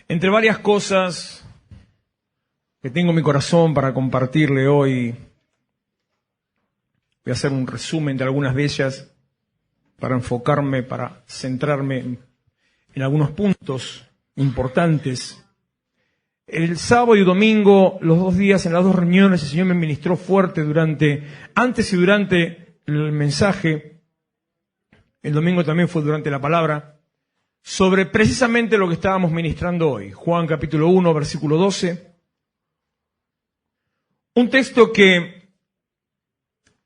Entre varias cosas que tengo en mi corazón para compartirle hoy, voy a hacer un resumen de algunas de ellas para enfocarme, para centrarme en algunos puntos importantes. El sábado y domingo, los 2 días, en las 2 reuniones, el Señor me ministró fuerte antes y durante el mensaje. El domingo también fue durante la palabra, sobre precisamente lo que estábamos ministrando hoy. Juan capítulo 1, versículo 12. Un texto que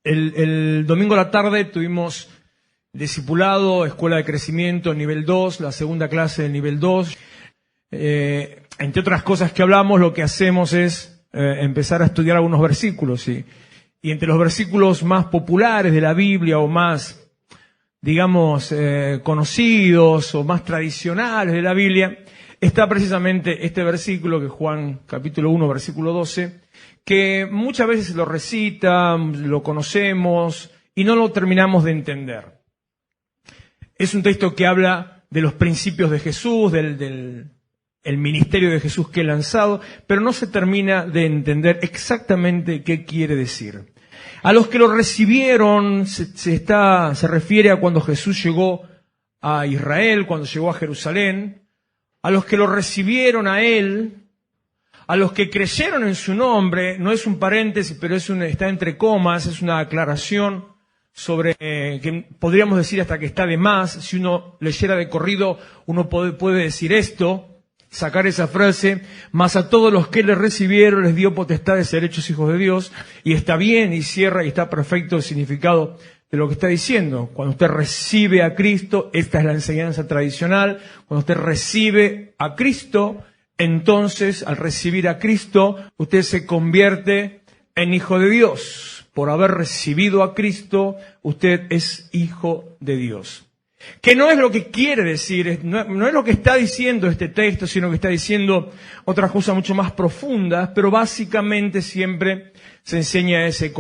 el domingo a la tarde tuvimos discipulado, escuela de crecimiento, nivel 2, la segunda clase del nivel 2. Entre otras cosas que hablamos, lo que hacemos es empezar a estudiar algunos versículos. Y entre los versículos más populares de la Biblia o más, digamos, conocidos o más tradicionales de la Biblia, está precisamente este versículo, que Juan capítulo 1, versículo 12, que muchas veces lo recita, lo conocemos y no lo terminamos de entender. Es un texto que habla de los principios de Jesús, del ministerio de Jesús que he lanzado, pero no se termina de entender exactamente qué quiere decir. A los que lo recibieron se refiere a cuando Jesús llegó a Israel, cuando llegó a Jerusalén. A los que lo recibieron a Él, a los que creyeron en su nombre, no es un paréntesis, pero está entre comas, es una aclaración sobre que podríamos decir hasta que está de más. Si uno leyera de corrido, uno puede decir esto, sacar esa frase: mas a todos los que le recibieron les dio potestad de ser hechos hijos de Dios. Y está bien, y cierra, y está perfecto el significado de lo que está diciendo. Cuando usted recibe a Cristo, esta es la enseñanza tradicional, cuando usted recibe a Cristo, entonces al recibir a Cristo, usted se convierte en hijo de Dios. Por haber recibido a Cristo, usted es hijo de Dios. Que no es lo que quiere decir, no es lo que está diciendo este texto, sino que está diciendo otras cosas mucho más profundas, pero básicamente siempre se enseña ese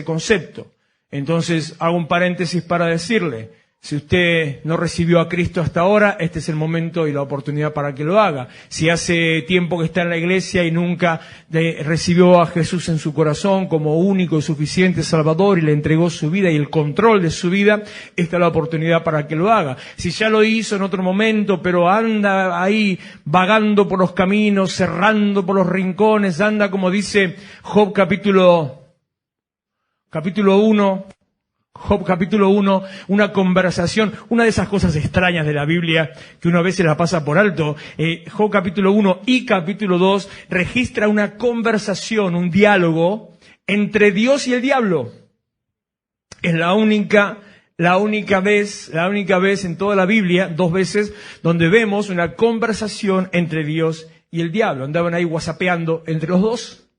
concepto. Entonces hago un paréntesis para decirle: si usted no recibió a Cristo hasta ahora, este es el momento y la oportunidad para que lo haga. Si hace tiempo que está en la iglesia y nunca recibió a Jesús en su corazón como único y suficiente Salvador y le entregó su vida y el control de su vida, esta es la oportunidad para que lo haga. Si ya lo hizo en otro momento, pero anda ahí vagando por los caminos, cerrando por los rincones, anda como dice Job capítulo 1, Job capítulo 1, una conversación, una de esas cosas extrañas de la Biblia que uno a veces la pasa por alto. Job capítulo 1 y capítulo 2 registra una conversación, un diálogo entre Dios y el diablo. Es la única vez en toda la Biblia, 2 veces, donde vemos una conversación entre Dios y el diablo. Andaban ahí whatsappeando entre los dos.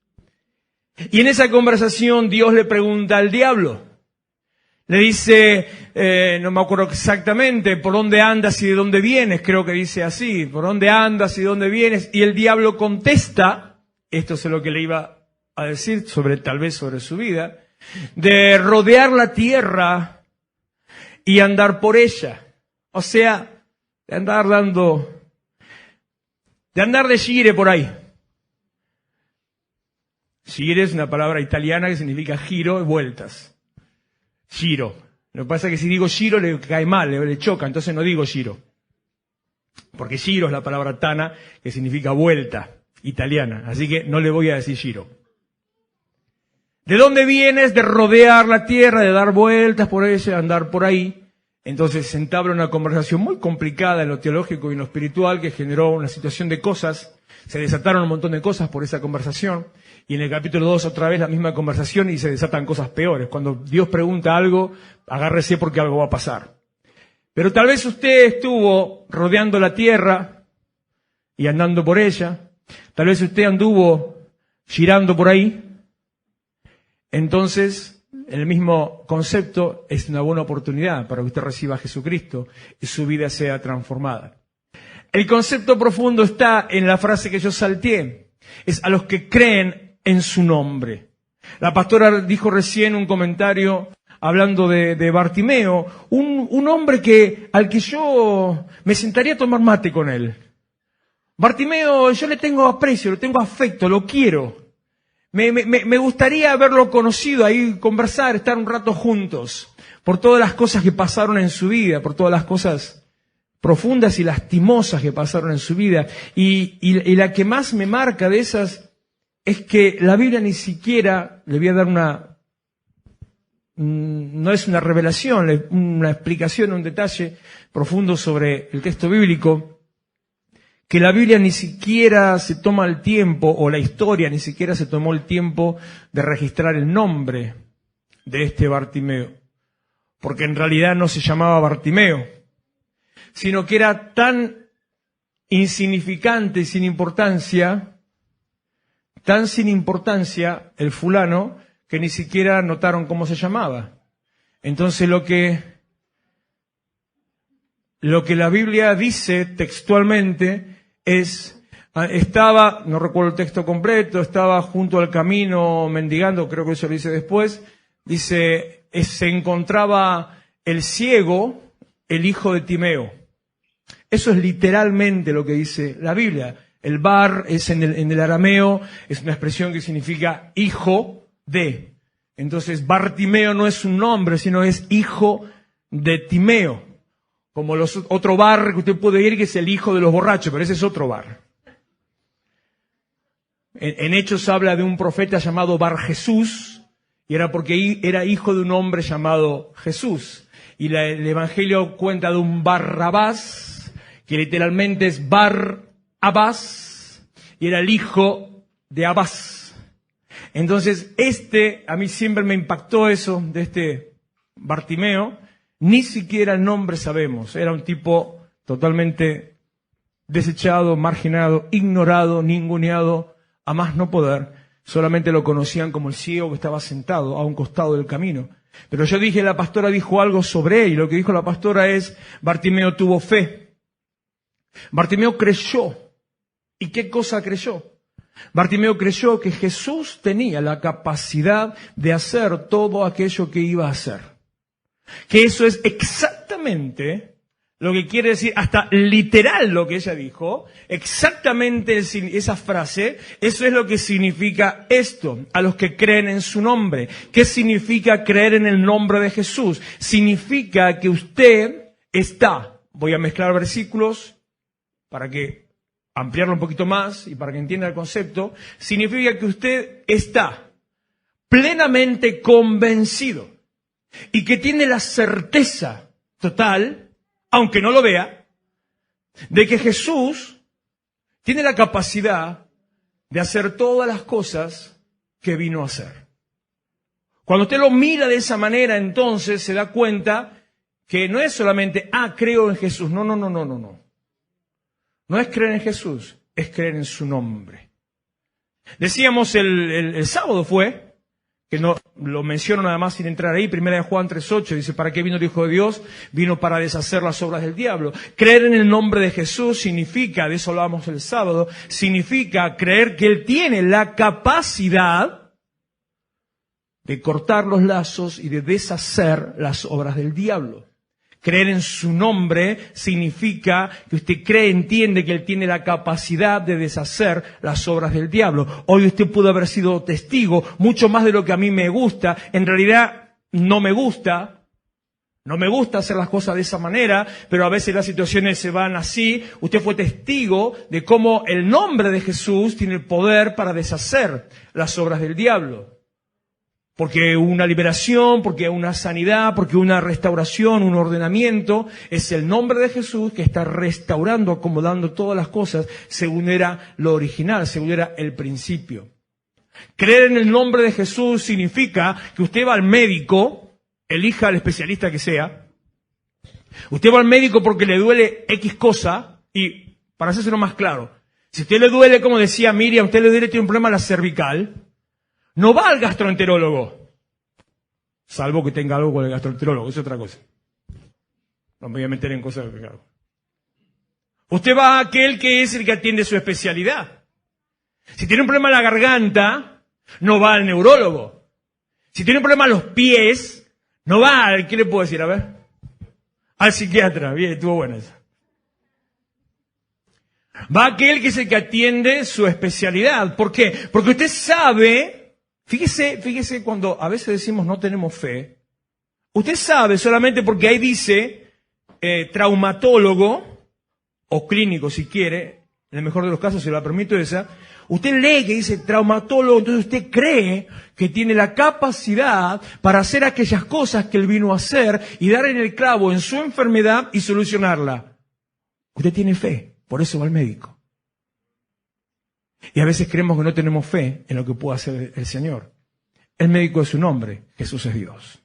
Y en esa conversación Dios le pregunta al diablo. Le dice, no me acuerdo exactamente, ¿por dónde andas y de dónde vienes? Creo que dice así, ¿por dónde andas y de dónde vienes? Y el diablo contesta, esto es lo que le iba a decir, tal vez sobre su vida, de rodear la tierra y andar por ella. O sea, de andar de gire por ahí. Gire es una palabra italiana que significa giro y vueltas. Giro. Lo que pasa es que si digo giro le cae mal, le choca, entonces no digo giro. Porque giro es la palabra tana, que significa vuelta, italiana. Así que no le voy a decir giro. ¿De dónde vienes? De rodear la tierra, de dar vueltas por ella, de andar por ahí. Entonces se entabla una conversación muy complicada en lo teológico y en lo espiritual que generó una situación de cosas. Se desataron un montón de cosas por esa conversación. Y en el capítulo 2 otra vez la misma conversación y se desatan cosas peores. Cuando Dios pregunta algo, agárrese porque algo va a pasar. Pero tal vez usted estuvo rodeando la tierra y andando por ella. Tal vez usted anduvo girando por ahí. Entonces, el mismo concepto es una buena oportunidad para que usted reciba a Jesucristo y su vida sea transformada. El concepto profundo está en la frase que yo salteé. Es a los que creen en su nombre. La pastora dijo recién un comentario hablando de Bartimeo, un hombre al que yo me sentaría a tomar mate con él. Bartimeo, yo le tengo aprecio, le tengo afecto, lo quiero. Me gustaría haberlo conocido, ahí conversar, estar un rato juntos, por todas las cosas que pasaron en su vida, por todas las cosas profundas y lastimosas que pasaron en su vida. Y la que más me marca de esas es que la Biblia ni siquiera, le voy a dar no es una revelación, una explicación, un detalle profundo sobre el texto bíblico, que la Biblia ni siquiera se toma el tiempo, o la historia ni siquiera se tomó el tiempo de registrar el nombre de este Bartimeo, porque en realidad no se llamaba Bartimeo, sino que era tan insignificante y sin importancia el fulano, que ni siquiera notaron cómo se llamaba. Entonces lo que la Biblia dice textualmente estaba, no recuerdo el texto completo, estaba junto al camino mendigando, creo que eso lo dice después, dice, se encontraba el ciego, el hijo de Timeo. Eso es literalmente lo que dice la Biblia. El bar es en el arameo, es una expresión que significa hijo de. Entonces Bartimeo no es un nombre, sino es hijo de Timeo. Como otro bar que usted puede ir, que es el hijo de los borrachos, pero ese es otro bar. En Hechos habla de un profeta llamado Bar Jesús, y era porque era hijo de un hombre llamado Jesús. Y el Evangelio cuenta de un Barrabás, que literalmente es Bar Abás, y era el hijo de Abás. Entonces, a mí siempre me impactó eso de este Bartimeo. Ni siquiera el nombre sabemos. Era un tipo totalmente desechado, marginado, ignorado, ninguneado, a más no poder. Solamente lo conocían como el ciego que estaba sentado a un costado del camino. Pero yo dije, la pastora dijo algo sobre él, y lo que dijo la pastora es, Bartimeo tuvo fe. Bartimeo creyó. ¿Y qué cosa creyó? Bartimeo creyó que Jesús tenía la capacidad de hacer todo aquello que iba a hacer. Que eso es exactamente lo que quiere decir, hasta literal lo que ella dijo, exactamente esa frase, eso es lo que significa esto, a los que creen en su nombre. ¿Qué significa creer en el nombre de Jesús? Significa que usted voy a mezclar versículos para que ampliarlo un poquito más y para que entienda el concepto, significa que usted está plenamente convencido y que tiene la certeza total, aunque no lo vea, de que Jesús tiene la capacidad de hacer todas las cosas que vino a hacer. Cuando usted lo mira de esa manera, entonces se da cuenta que no es solamente, creo en Jesús. No. No es creer en Jesús, es creer en su nombre. Decíamos el sábado que no lo menciono nada más sin entrar ahí, 1 Juan 3:8, dice, ¿para qué vino el Hijo de Dios? Vino para deshacer las obras del diablo. Creer en el nombre de Jesús significa, de eso hablábamos el sábado, significa creer que Él tiene la capacidad de cortar los lazos y de deshacer las obras del diablo. Creer en su nombre significa que usted entiende que Él tiene la capacidad de deshacer las obras del diablo. Hoy usted pudo haber sido testigo, mucho más de lo que a mí me gusta. En realidad no me gusta hacer las cosas de esa manera, pero a veces las situaciones se van así. Usted fue testigo de cómo el nombre de Jesús tiene el poder para deshacer las obras del diablo. Porque una liberación, porque una sanidad, porque una restauración, un ordenamiento, es el nombre de Jesús que está restaurando, acomodando todas las cosas según era lo original, según era el principio. Creer en el nombre de Jesús significa que usted va al médico, elija al especialista que sea, usted va al médico porque le duele X cosa, y para hacérselo más claro, si a usted le duele, como decía Miriam, a usted le duele, tiene un problema en la cervical, no va al gastroenterólogo, salvo que tenga algo con el gastroenterólogo, es otra cosa. No me voy a meter en cosas que hago. Usted va a aquel que es el que atiende su especialidad. Si tiene un problema en la garganta, no va al neurólogo. Si tiene un problema en los pies, no va al, ¿qué le puedo decir? A ver. Al psiquiatra. Bien, estuvo buena esa. Va aquel que es el que atiende su especialidad. ¿Por qué? Porque usted sabe, fíjese cuando a veces decimos no tenemos fe. Usted sabe solamente porque ahí dice traumatólogo o clínico si quiere, en el mejor de los casos se la permito esa. Usted lee que dice traumatólogo, entonces usted cree que tiene la capacidad para hacer aquellas cosas que él vino a hacer y dar en el clavo en su enfermedad y solucionarla. Usted tiene fe, por eso va al médico. Y a veces creemos que no tenemos fe en lo que puede hacer el Señor. El médico es su nombre, Jesús es Dios.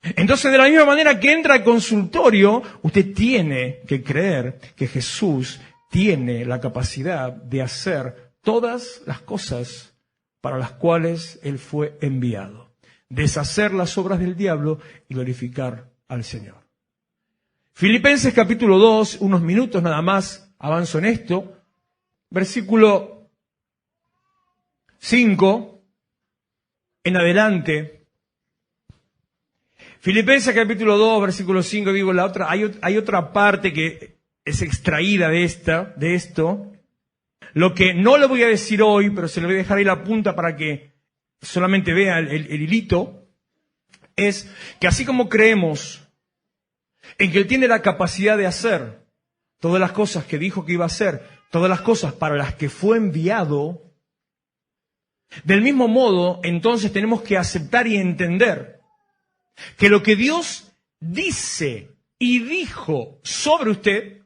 Entonces, de la misma manera que entra al consultorio, usted tiene que creer que Jesús tiene la capacidad de hacer todas las cosas para las cuales Él fue enviado. Deshacer las obras del diablo y glorificar al Señor. Filipenses capítulo 2, unos minutos nada más, avanzo en esto. Versículo 5 en adelante. Filipenses capítulo 2, versículo 5, digo la otra, hay otra parte que es extraída de esto. Lo que no le voy a decir hoy, pero se le voy a dejar ahí la punta para que solamente vea el hilito, es que así como creemos en que Él tiene la capacidad de hacer todas las cosas que dijo que iba a hacer, todas las cosas para las que fue enviado, del mismo modo, entonces tenemos que aceptar y entender que lo que Dios dice y dijo sobre usted,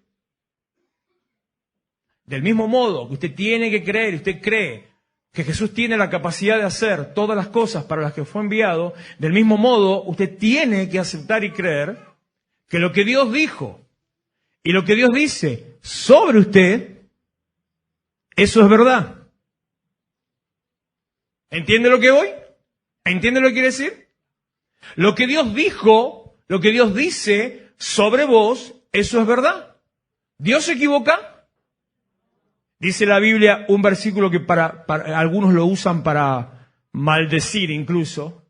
del mismo modo que usted tiene que creer, usted cree que Jesús tiene la capacidad de hacer todas las cosas para las que fue enviado, del mismo modo usted tiene que aceptar y creer que lo que Dios dijo y lo que Dios dice sobre usted, eso es verdad. ¿Entiende lo que voy? ¿Entiende lo que quiere decir? Lo que Dios dijo, lo que Dios dice sobre vos, eso es verdad. ¿Dios se equivoca? Dice la Biblia un versículo que para algunos lo usan para maldecir incluso.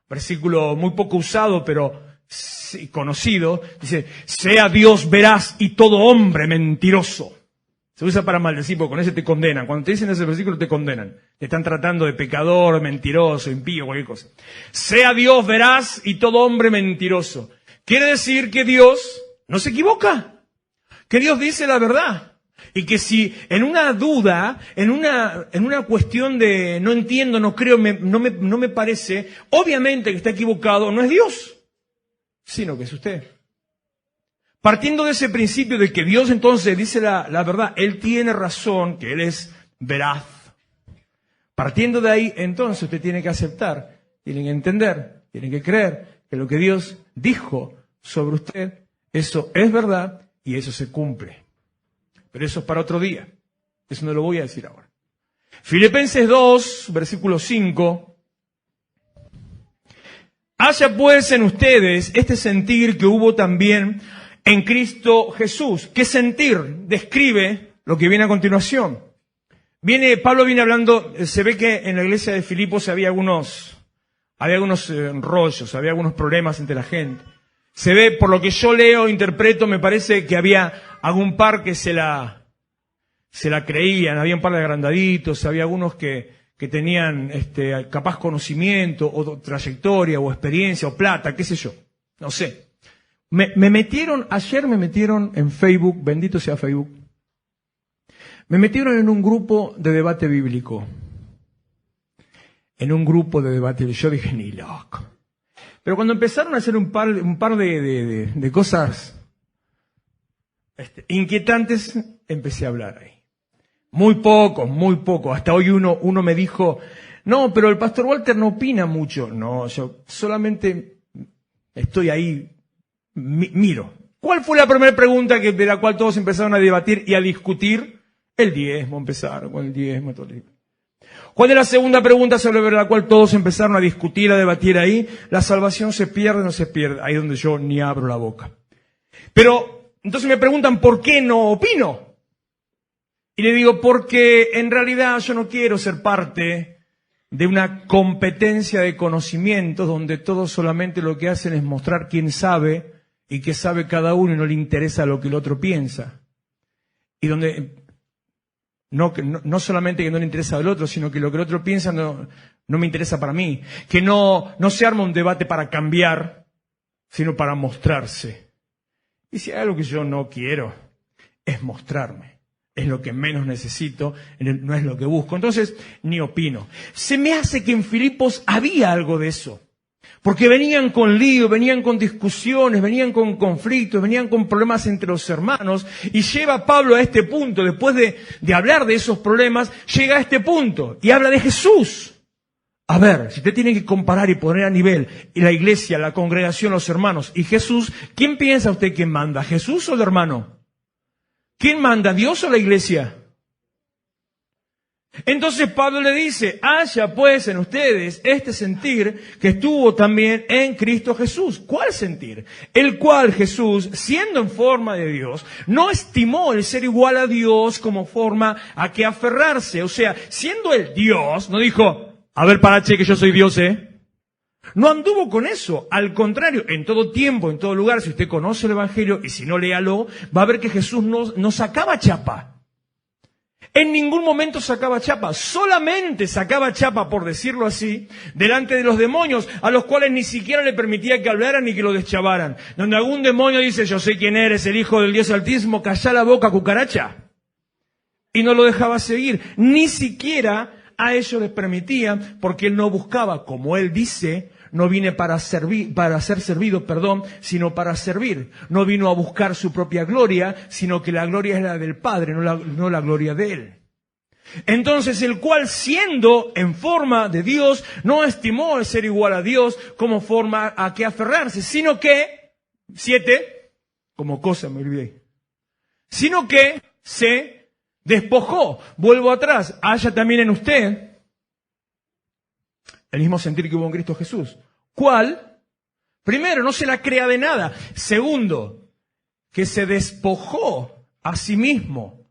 Versículo muy poco usado, pero sí, conocido. Dice, sea Dios veraz y todo hombre mentiroso. Se usa para maldecir, porque con ese te condenan. Cuando te dicen ese versículo te condenan. Te están tratando de pecador, mentiroso, impío, cualquier cosa. Sea Dios veraz y todo hombre mentiroso. Quiere decir que Dios no se equivoca. Que Dios dice la verdad. Y que si en una duda, en una cuestión de no entiendo, no creo, no me parece, obviamente que está equivocado, no es Dios, sino que es usted. Partiendo de ese principio de que Dios entonces dice la verdad, Él tiene razón, que Él es veraz. Partiendo de ahí, entonces usted tiene que aceptar, tiene que entender, tiene que creer que lo que Dios dijo sobre usted, eso es verdad y eso se cumple. Pero eso es para otro día. Eso no lo voy a decir ahora. Filipenses 2, versículo 5. Haya pues en ustedes este sentir que hubo también en Cristo Jesús. ¿Qué sentir? Describe lo que viene a continuación. Pablo viene hablando, se ve que en la iglesia de Filipos había algunos rollos, había algunos problemas entre la gente. Se ve, por lo que yo leo, interpreto, me parece que había algún par que se la creían, había un par de agrandaditos, había algunos que tenían capaz conocimiento, o trayectoria, o experiencia, o plata, qué sé yo, no sé. Ayer me metieron en Facebook, bendito sea Facebook, me metieron en un grupo de debate bíblico. Yo dije, ni loco. Pero cuando empezaron a hacer un par de cosas inquietantes, empecé a hablar ahí. Muy poco. Hasta hoy uno me dijo, no, pero el pastor Walter no opina mucho. No, yo solamente estoy ahí, miro. ¿Cuál fue la primera pregunta de la cual todos empezaron a debatir y a discutir? El diezmo, empezaron con el diezmo. Todo. ¿Cuál es la segunda pregunta sobre la cual todos empezaron a discutir, a debatir ahí? ¿La salvación se pierde o no se pierde? Ahí es donde yo ni abro la boca. Pero, entonces me preguntan, ¿por qué no opino? Y le digo, porque en realidad yo no quiero ser parte de una competencia de conocimientos donde todos solamente lo que hacen es mostrar quién sabe y qué sabe cada uno y no le interesa lo que el otro piensa. y donde no solamente que no le interesa al otro, sino que lo que el otro piensa no me interesa para mí. Que no se arma un debate para cambiar, sino para mostrarse. Y si hay algo que yo no quiero, es mostrarme. Es lo que menos necesito, no es lo que busco. Entonces, ni opino. Se me hace que en Filipos había algo de eso. Porque venían con lío, venían con discusiones, venían con conflictos, venían con problemas entre los hermanos. Y lleva Pablo a este punto, después de hablar de esos problemas, llega a este punto y habla de Jesús. A ver, si usted tiene que comparar y poner a nivel la iglesia, la congregación, los hermanos y Jesús, ¿quién piensa usted que manda? ¿Jesús o el hermano? ¿Quién manda, Dios o la iglesia? Entonces Pablo le dice, haya pues en ustedes este sentir que estuvo también en Cristo Jesús. ¿Cuál sentir? El cual Jesús, siendo en forma de Dios, no estimó el ser igual a Dios como forma a que aferrarse. O sea, siendo el Dios, no dijo, a ver, parache, que yo soy Dios, No anduvo con eso. Al contrario, en todo tiempo, en todo lugar, si usted conoce el Evangelio y si no, léalo, va a ver que Jesús no sacaba chapa. En ningún momento sacaba chapa, solamente sacaba chapa, por decirlo así, delante de los demonios, a los cuales ni siquiera le permitía que hablaran ni que lo deschavaran. Donde algún demonio dice, yo sé quién eres, el Hijo del Dios Altísimo, calla la boca, cucaracha. Y no lo dejaba seguir, ni siquiera a ellos les permitía, porque él no buscaba, como él dice, no vine para ser servido, sino para servir. No vino a buscar su propia gloria, sino que la gloria es la del Padre, no la gloria de él. Entonces, el cual siendo en forma de Dios, no estimó el ser igual a Dios como forma a que aferrarse, sino que, 7, como cosa me olvidé, sino que se despojó. Vuelvo atrás, haya también en usted el mismo sentir que hubo en Cristo Jesús. ¿Cuál? Primero, no se la crea de nada. Segundo, que se despojó a sí mismo.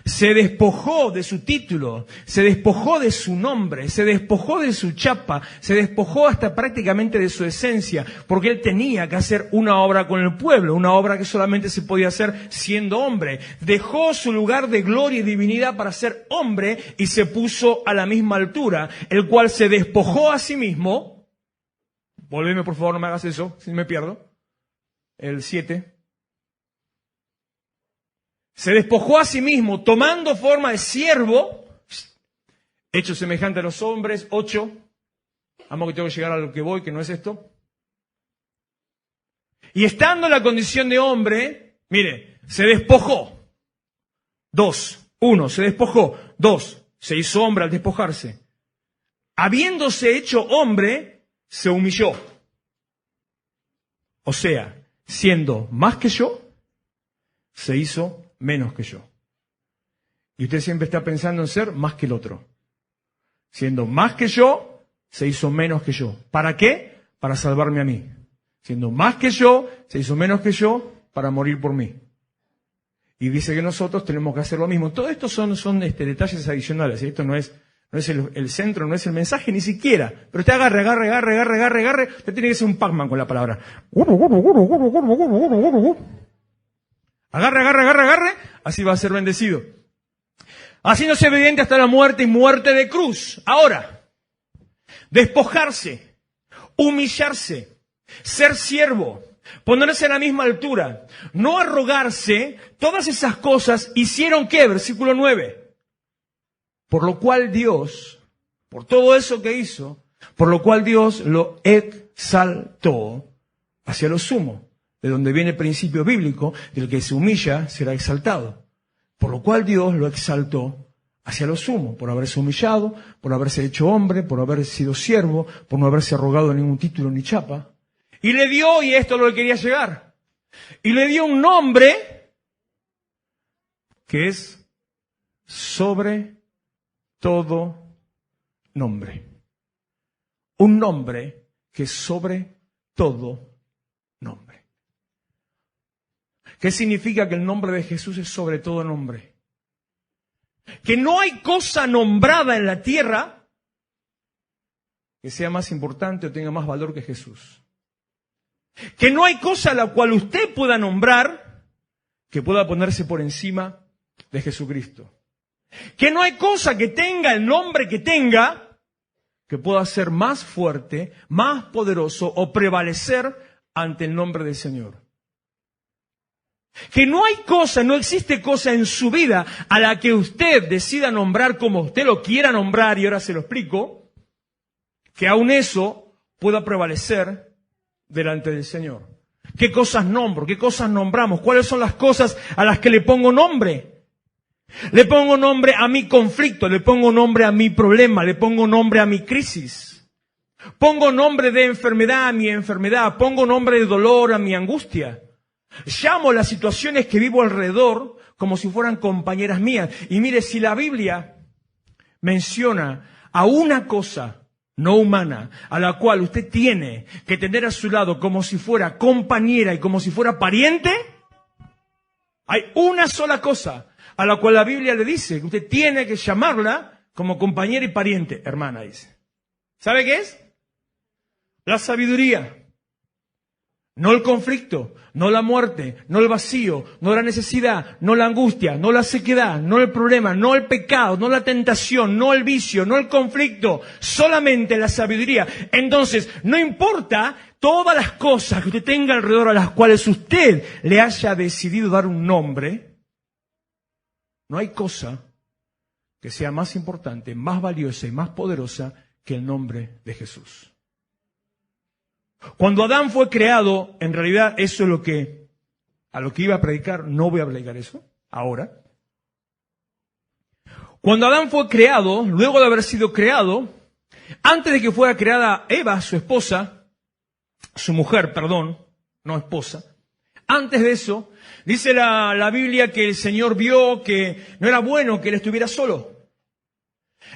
Se despojó de su título, se despojó de su nombre, se despojó de su chapa, se despojó hasta prácticamente de su esencia, porque él tenía que hacer una obra con el pueblo, una obra que solamente se podía hacer siendo hombre. Dejó su lugar de gloria y divinidad para ser hombre y se puso a la misma altura, el cual se despojó a sí mismo. Volveme, por favor, no me hagas eso, si me pierdo. El 7. Se despojó a sí mismo, tomando forma de siervo, hecho semejante a los hombres. 8. Vamos, que tengo que llegar a lo que voy, que no es esto. Y estando en la condición de hombre, mire, se despojó. 2. 1. Se despojó. 2. Se hizo hombre al despojarse. Habiéndose hecho hombre, se humilló. O sea, siendo más que yo, se hizo menos que yo. Y usted siempre está pensando en ser más que el otro. Siendo más que yo, se hizo menos que yo. ¿Para qué? Para salvarme a mí. Siendo más que yo, se hizo menos que yo, para morir por mí. Y dice que nosotros tenemos que hacer lo mismo. Todo esto son detalles adicionales. Esto no es el centro, no es el mensaje ni siquiera. Pero usted agarre. Usted tiene que ser un Pac-Man con la palabra. Agarre, así va a ser bendecido. Haciéndose evidente hasta la muerte y muerte de cruz. Ahora, despojarse, humillarse, ser siervo, ponerse a la misma altura, no arrogarse, todas esas cosas hicieron ¿qué? Versículo 9. Por lo cual Dios, por todo eso que hizo, por lo cual Dios lo exaltó hacia lo sumo. De donde viene el principio bíblico, del que se humilla será exaltado. Por lo cual Dios lo exaltó hacia lo sumo, por haberse humillado, por haberse hecho hombre, por haber sido siervo, por no haberse arrogado ningún título ni chapa. Y le dio, y esto es lo que quería llegar, y le dio un nombre que es sobre todo nombre. Un nombre que es sobre todo nombre. ¿Qué significa que el nombre de Jesús es sobre todo nombre? Que no hay cosa nombrada en la tierra que sea más importante o tenga más valor que Jesús. Que no hay cosa a la cual usted pueda nombrar que pueda ponerse por encima de Jesucristo. Que no hay cosa que tenga el nombre que tenga que pueda ser más fuerte, más poderoso o prevalecer ante el nombre del Señor. Que no hay cosa, no existe cosa en su vida a la que usted decida nombrar como usted lo quiera nombrar, y ahora se lo explico, que aún eso pueda prevalecer delante del Señor. ¿Qué cosas nombro? ¿Qué cosas nombramos? ¿Cuáles son las cosas a las que le pongo nombre? Le pongo nombre a mi conflicto, le pongo nombre a mi problema, le pongo nombre a mi crisis. Pongo nombre de enfermedad a mi enfermedad, pongo nombre de dolor a mi angustia. Llamo las situaciones que vivo alrededor como si fueran compañeras mías. Y mire, si la Biblia menciona a una cosa no humana, a la cual usted tiene que tener a su lado como si fuera compañera y como si fuera pariente, hay una sola cosa a la cual la Biblia le dice que usted tiene que llamarla como compañera y pariente, hermana, dice. ¿Sabe qué es? La sabiduría. No el conflicto, no la muerte, no el vacío, no la necesidad, no la angustia, no la sequedad, no el problema, no el pecado, no la tentación, no el vicio, no el conflicto, solamente la sabiduría. Entonces, no importa todas las cosas que usted tenga alrededor a las cuales usted le haya decidido dar un nombre, no hay cosa que sea más importante, más valiosa y más poderosa que el nombre de Jesús. Cuando Adán fue creado, en realidad eso es a lo que iba a predicar, no voy a predicar eso ahora. Cuando Adán fue creado, luego de haber sido creado, antes de que fuera creada Eva, su esposa, su mujer, perdón, no esposa, antes de eso, dice la Biblia que el Señor vio que no era bueno que él estuviera solo.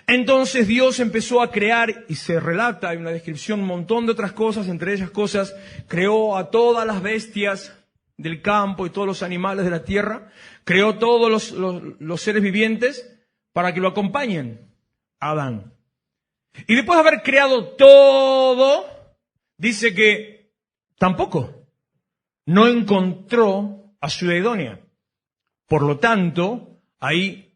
Entonces Dios empezó a crear, y se relata, hay una descripción, un montón de otras cosas, entre ellas cosas, creó a todas las bestias del campo y todos los animales de la tierra, creó todos los seres vivientes para que lo acompañen a Adán. Y después de haber creado todo, dice que tampoco no encontró ayuda idónea. Por lo tanto, ahí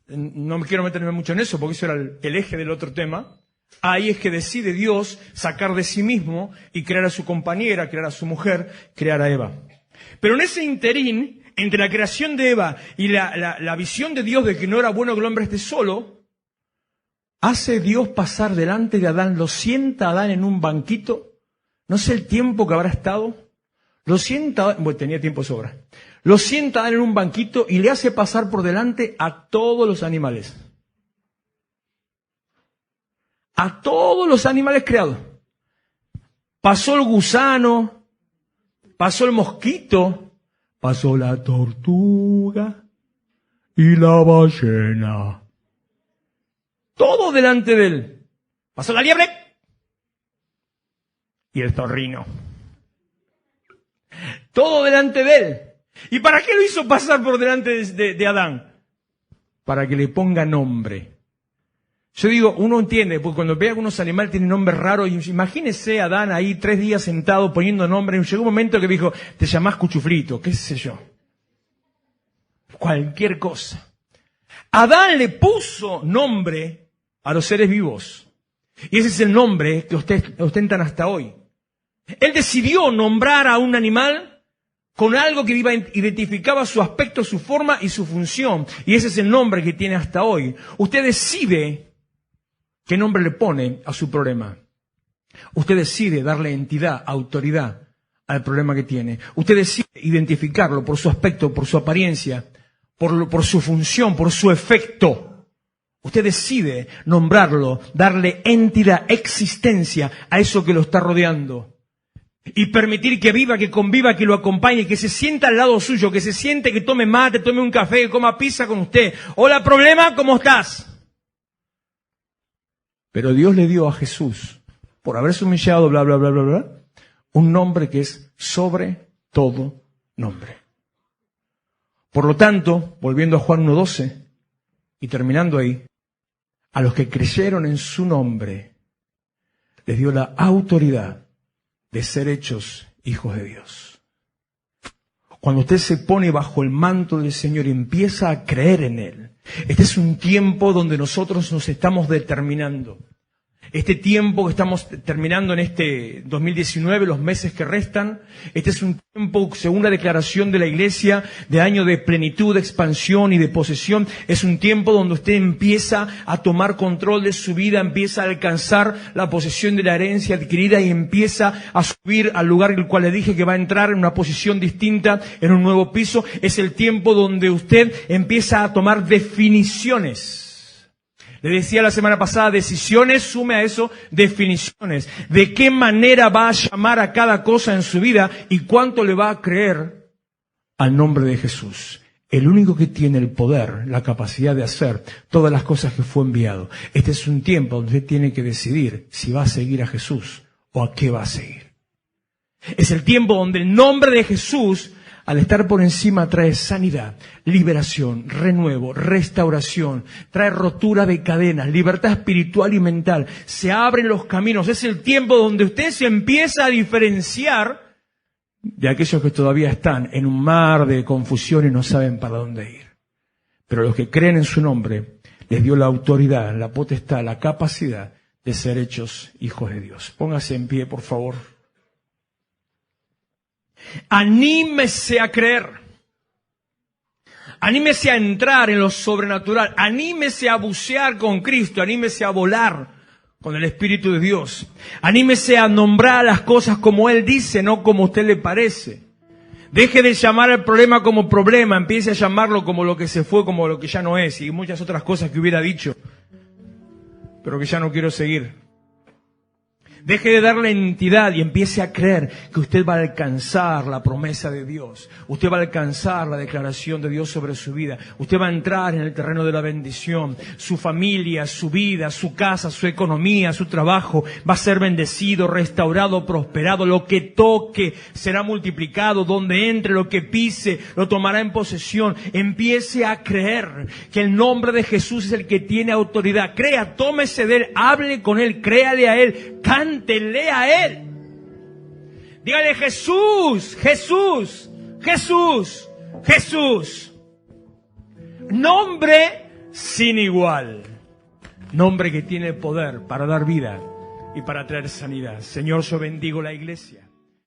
no me quiero meterme mucho en eso porque eso era el eje del otro tema. Ahí es que decide Dios sacar de sí mismo y crear a su compañera, crear a su mujer, crear a Eva. Pero en ese interín, entre la creación de Eva y la visión de Dios de que no era bueno que el hombre esté solo, hace Dios pasar delante de Adán, lo sienta a Adán en un banquito, no sé el tiempo que habrá estado, lo sienta, bueno, tenía tiempo de sobra. Lo sienta a Adán en un banquito y le hace pasar por delante a todos los animales. A todos los animales creados. Pasó el gusano, pasó el mosquito, pasó la tortuga y la ballena. Todo delante de él. Pasó la liebre y el zorrino. Todo delante de él. ¿Y para qué lo hizo pasar por delante de Adán? Para que le ponga nombre. Yo digo, uno entiende, porque cuando ve que algunos animales tienen nombres raros, imagínese a Adán ahí 3 días sentado poniendo nombre, y llegó un momento que dijo, te llamás Cuchuflito, qué sé yo. Cualquier cosa. Adán le puso nombre a los seres vivos. Y ese es el nombre que ostentan hasta hoy. Él decidió nombrar a un animal con algo que identificaba su aspecto, su forma y su función. Y ese es el nombre que tiene hasta hoy. Usted decide qué nombre le pone a su problema. Usted decide darle entidad, autoridad al problema que tiene. Usted decide identificarlo por su aspecto, por su apariencia, por su función, por su efecto. Usted decide nombrarlo, darle entidad, existencia a eso que lo está rodeando. Y permitir que viva, que conviva, que lo acompañe, que se sienta al lado suyo, que se siente, que tome mate, tome un café, que coma pizza con usted. Hola, problema, ¿cómo estás? Pero Dios le dio a Jesús, por haberse humillado, bla, bla, bla, bla, bla, un nombre que es sobre todo nombre. Por lo tanto, volviendo a Juan 1:12 y terminando ahí, a los que creyeron en su nombre, les dio la autoridad de ser hechos hijos de Dios. Cuando usted se pone bajo el manto del Señor y empieza a creer en Él, este es un tiempo donde nosotros nos estamos determinando. Este tiempo que estamos terminando en este 2019, los meses que restan, este es un tiempo, según la declaración de la Iglesia, de año de plenitud, de expansión y de posesión. Es un tiempo donde usted empieza a tomar control de su vida, empieza a alcanzar la posesión de la herencia adquirida y empieza a subir al lugar en el cual le dije que va a entrar en una posición distinta, en un nuevo piso. Es el tiempo donde usted empieza a tomar definiciones. Le decía la semana pasada, decisiones, sume a eso definiciones. ¿De qué manera va a llamar a cada cosa en su vida y cuánto le va a creer al nombre de Jesús? El único que tiene el poder, la capacidad de hacer todas las cosas que fue enviado. Este es un tiempo donde usted tiene que decidir si va a seguir a Jesús o a qué va a seguir. Es el tiempo donde el nombre de Jesús, al estar por encima, trae sanidad, liberación, renuevo, restauración, trae rotura de cadenas, libertad espiritual y mental. Se abren los caminos. Es el tiempo donde usted se empieza a diferenciar de aquellos que todavía están en un mar de confusión y no saben para dónde ir. Pero los que creen en su nombre, les dio la autoridad, la potestad, la capacidad de ser hechos hijos de Dios. Póngase en pie, por favor. Anímese a creer. Anímese a entrar en lo sobrenatural. Anímese a bucear con Cristo. Anímese a volar con el Espíritu de Dios. Anímese a nombrar las cosas como Él dice, no como a usted le parece. Deje de llamar al problema como problema. Empiece a llamarlo como lo que se fue, como lo que ya no es. Y muchas otras cosas que hubiera dicho, pero que ya no quiero seguir. Deje de darle entidad y empiece a creer que usted va a alcanzar la promesa de Dios. Usted va a alcanzar la declaración de Dios sobre su vida. Usted va a entrar en el terreno de la bendición. Su familia, su vida, su casa, su economía, su trabajo va a ser bendecido, restaurado, prosperado. Lo que toque será multiplicado. Donde entre, lo que pise, lo tomará en posesión. Empiece a creer que el nombre de Jesús es el que tiene autoridad. Crea, tómese de Él, hable con Él, créale a Él, cántele a Él. Dígale: Jesús, Jesús, Jesús, Jesús. Nombre sin igual. Nombre que tiene poder para dar vida y para traer sanidad. Señor, yo bendigo la iglesia.